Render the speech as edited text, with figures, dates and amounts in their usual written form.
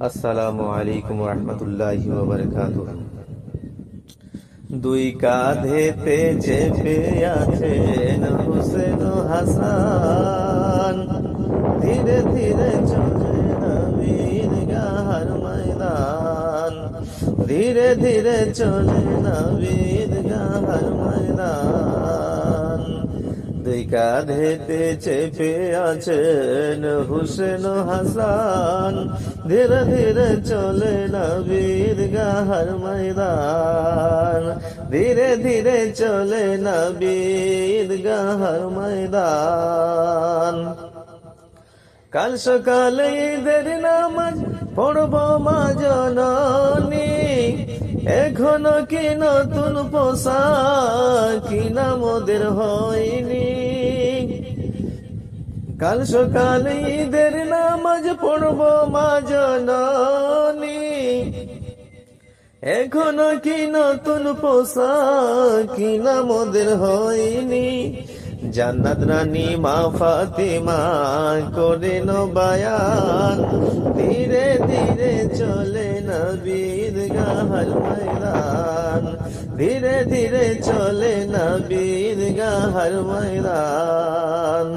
আসসালামু আলাইকুম রহমতুল্লাহি ওয়া বারাকাতুহু। দুই কাঁধেতে চেপে আছেন হোসেন হাসান, ধীরে ধীরে চলে নবীর গাহার ময়দান, ধীরে ধীরে চলে নবীর গাহার ময়দান। দুই কাঁধেতে চেপে আছেন হোসেন হাসান, ধীরে ধীরে চলে নবীর গাহার ময়দান, ধীরে ধীরে চলে নবীর গাহার ময়দান। কাল সকালে ঈদের নামাজ পড়ব মা জননী, এখনো কি নতুন পোশাক কিনা মোদের হয়নি। কাল সকালে ঈদের নামাজ পড়ব মা জননী, এখনো কি নতুন পোশাক কিনা মোদের হয়নি। জান্নাত রানী মা ফাতেমা করেন বায়ান, ধীরে ধীরে চলে নবীর গাহার ময়দান, ধীরে ধীরে চলে নবীর গাহার ময়দান।